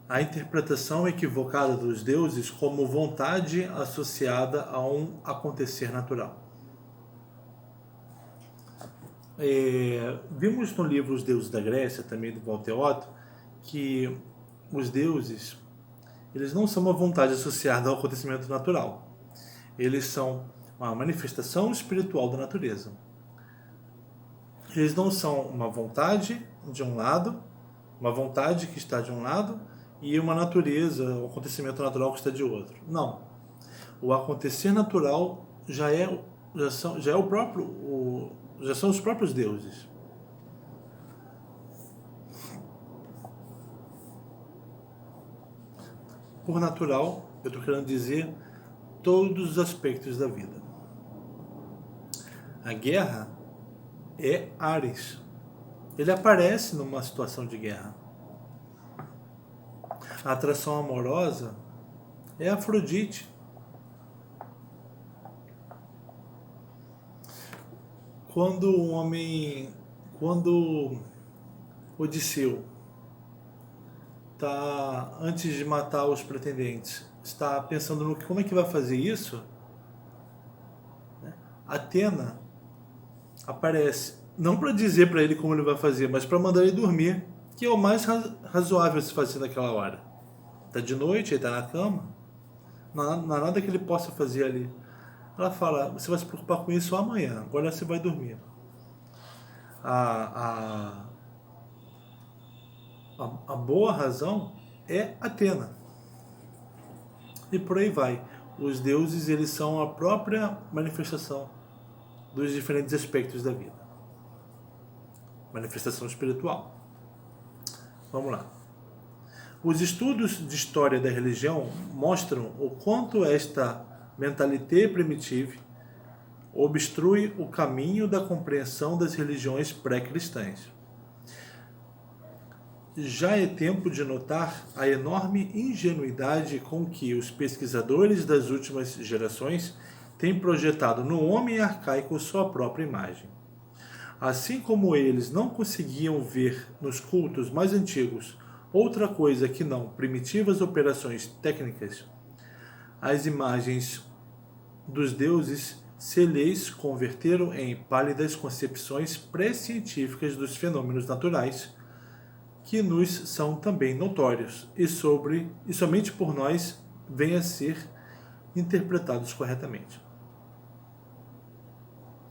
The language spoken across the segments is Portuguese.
a interpretação equivocada dos deuses como vontade associada a um acontecer natural. Vimos no livro Os Deuses da Grécia, também do Walter Otto, que os deuses, eles não são uma vontade associada ao acontecimento natural. Eles são uma manifestação espiritual da natureza. Eles não são uma vontade de um lado, uma vontade que está de um lado, e uma natureza, um acontecimento natural que está de outro. Não. O acontecer natural já são os próprios deuses. Por natural, eu estou querendo dizer todos os aspectos da vida. A guerra é Ares. Ele aparece numa situação de guerra. A atração amorosa é Afrodite. Quando Odisseu está, antes de matar os pretendentes, está pensando no como é que vai fazer isso, Atena aparece, não para dizer para ele como ele vai fazer, mas para mandar ele dormir, que é o mais razoável se fazer naquela hora. Está de noite, ele está na cama, não há nada que ele possa fazer ali. Ela fala, você vai se preocupar com isso amanhã, agora você vai dormir. A boa razão é Atena. E por aí vai. Os deuses, eles são a própria manifestação dos diferentes aspectos da vida. Manifestação espiritual. Vamos lá. Os estudos de história da religião mostram o quanto esta mentalité primitive obstrui o caminho da compreensão das religiões pré-cristãs. Já é tempo de notar a enorme ingenuidade com que os pesquisadores das últimas gerações têm projetado no homem arcaico sua própria imagem. Assim como eles não conseguiam ver nos cultos mais antigos outra coisa que não primitivas operações técnicas, as imagens dos deuses se lhes converteram em pálidas concepções pré-científicas dos fenômenos naturais, que nos são também notórios e somente por nós vêm a ser interpretados corretamente.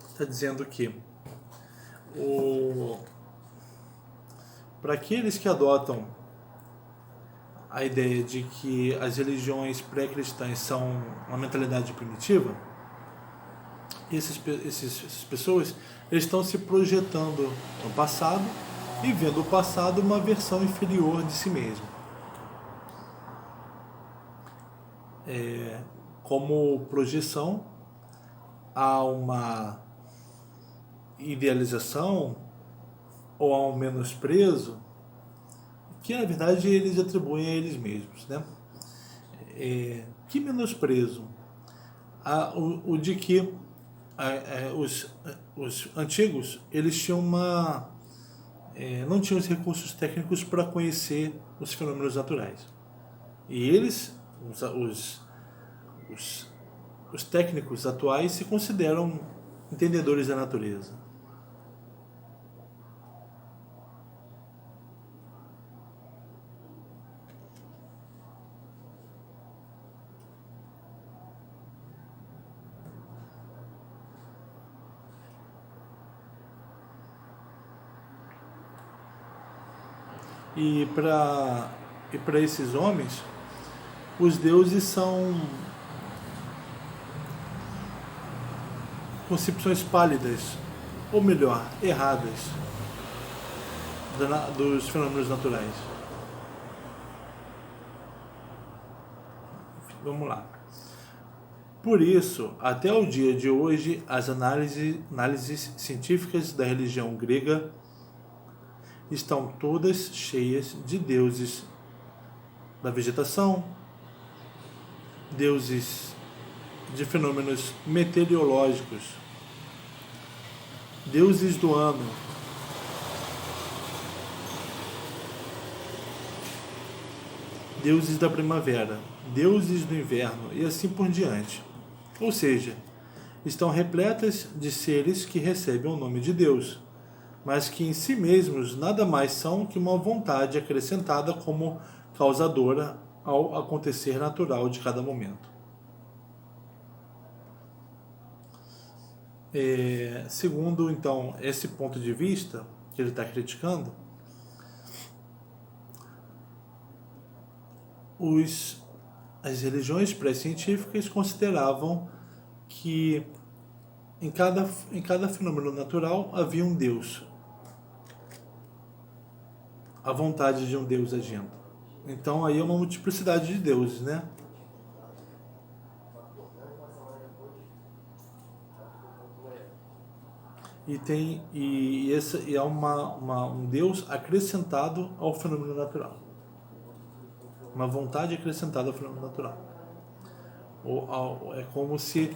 Está dizendo que para aqueles que adotam a ideia de que as religiões pré-cristãs são uma mentalidade primitiva, essas pessoas estão se projetando no passado e vendo o passado uma versão inferior de si mesmo. Como projeção, há uma idealização ou há um menosprezo que, na verdade, eles atribuem a eles mesmos, né? Que menosprezo? O de que os antigos, eles tinham não tinham os recursos técnicos para conhecer os fenômenos naturais. E eles, os técnicos atuais, se consideram entendedores da natureza. E para esses homens, os deuses são concepções pálidas, ou melhor, erradas, dos fenômenos naturais. Vamos lá. Por isso, até o dia de hoje, as análises científicas da religião grega estão todas cheias de deuses da vegetação, deuses de fenômenos meteorológicos, deuses do ano, deuses da primavera, deuses do inverno e assim por diante. Ou seja, estão repletas de seres que recebem o nome de Deus, mas que em si mesmos nada mais são que uma vontade acrescentada como causadora ao acontecer natural de cada momento. Segundo, então, esse ponto de vista que ele está criticando, as religiões pré-científicas consideravam que em cada fenômeno natural havia um Deus, a vontade de um Deus agindo. Então aí é uma multiplicidade de deuses, né? Esse é um Deus acrescentado ao fenômeno natural. Uma vontade acrescentada ao fenômeno natural. É como se...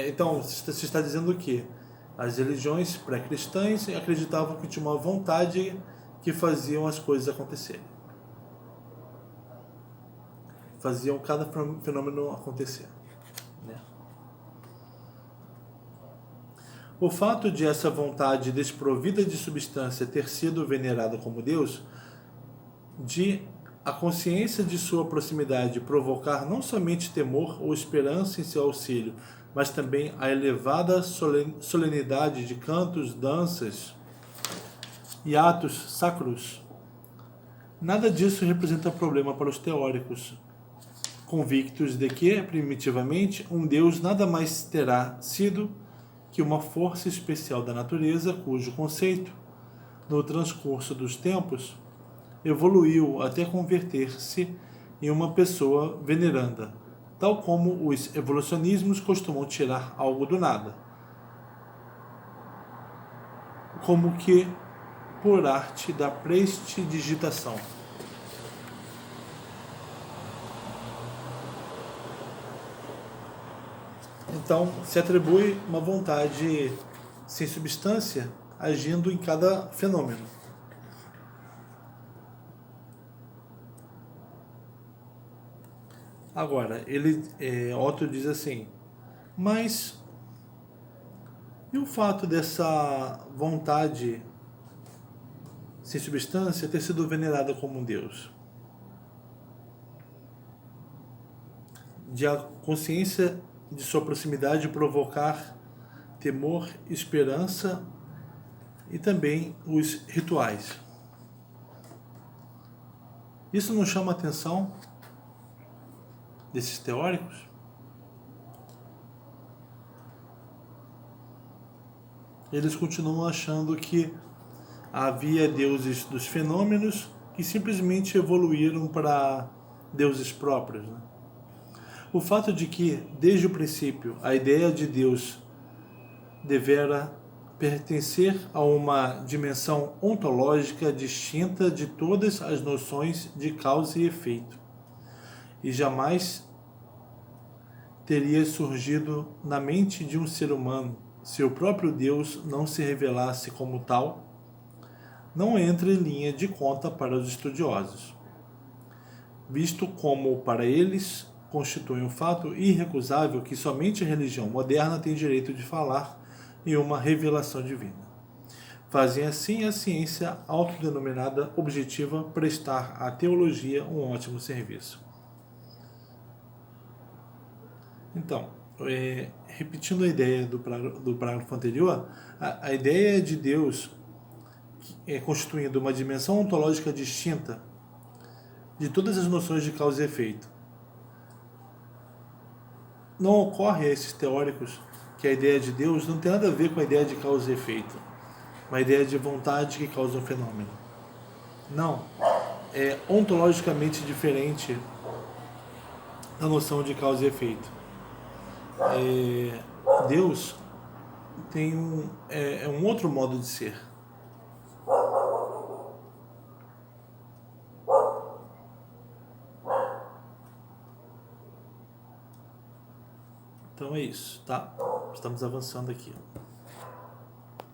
então, se está dizendo que as religiões pré-cristãs acreditavam que tinha uma vontade que faziam as coisas acontecerem. Faziam cada fenômeno acontecer. Né? O fato de essa vontade desprovida de substância ter sido venerada como Deus, de a consciência de sua proximidade provocar não somente temor ou esperança em seu auxílio, mas também a elevada solenidade de cantos, danças e atos sacros, nada disso representa problema para os teóricos, convictos de que, primitivamente, um Deus nada mais terá sido que uma força especial da natureza, cujo conceito, no transcurso dos tempos, evoluiu até converter-se em uma pessoa veneranda, tal como os evolucionismos costumam tirar algo do nada, como que por arte da prestidigitação. Então, se atribui uma vontade sem substância agindo em cada fenômeno. Agora, Otto diz assim, mas e o fato dessa vontade sem substância ter sido venerada como um Deus? De a consciência de sua proximidade provocar temor, esperança e também os rituais. Isso não chama a atenção desses teóricos? Eles continuam achando que havia deuses dos fenômenos que simplesmente evoluíram para deuses próprios, né? O fato de que, desde o princípio, a ideia de Deus devera pertencer a uma dimensão ontológica distinta de todas as noções de causa e efeito, e jamais teria surgido na mente de um ser humano se o próprio Deus não se revelasse como tal, não entra em linha de conta para os estudiosos, visto como, para eles, constitui um fato irrecusável que somente a religião moderna tem direito de falar em uma revelação divina. Fazem assim a ciência autodenominada objetiva prestar à teologia um ótimo serviço. Então, repetindo a ideia do parágrafo anterior, a ideia de Deus constituindo uma dimensão ontológica distinta de todas as noções de causa e efeito. Não ocorre a esses teóricos que a ideia de Deus não tem nada a ver com a ideia de causa e efeito, uma ideia de vontade que causa um fenômeno. Não, é ontologicamente diferente da noção de causa e efeito. Deus tem um outro modo de ser. Então é isso, tá? Estamos avançando aqui.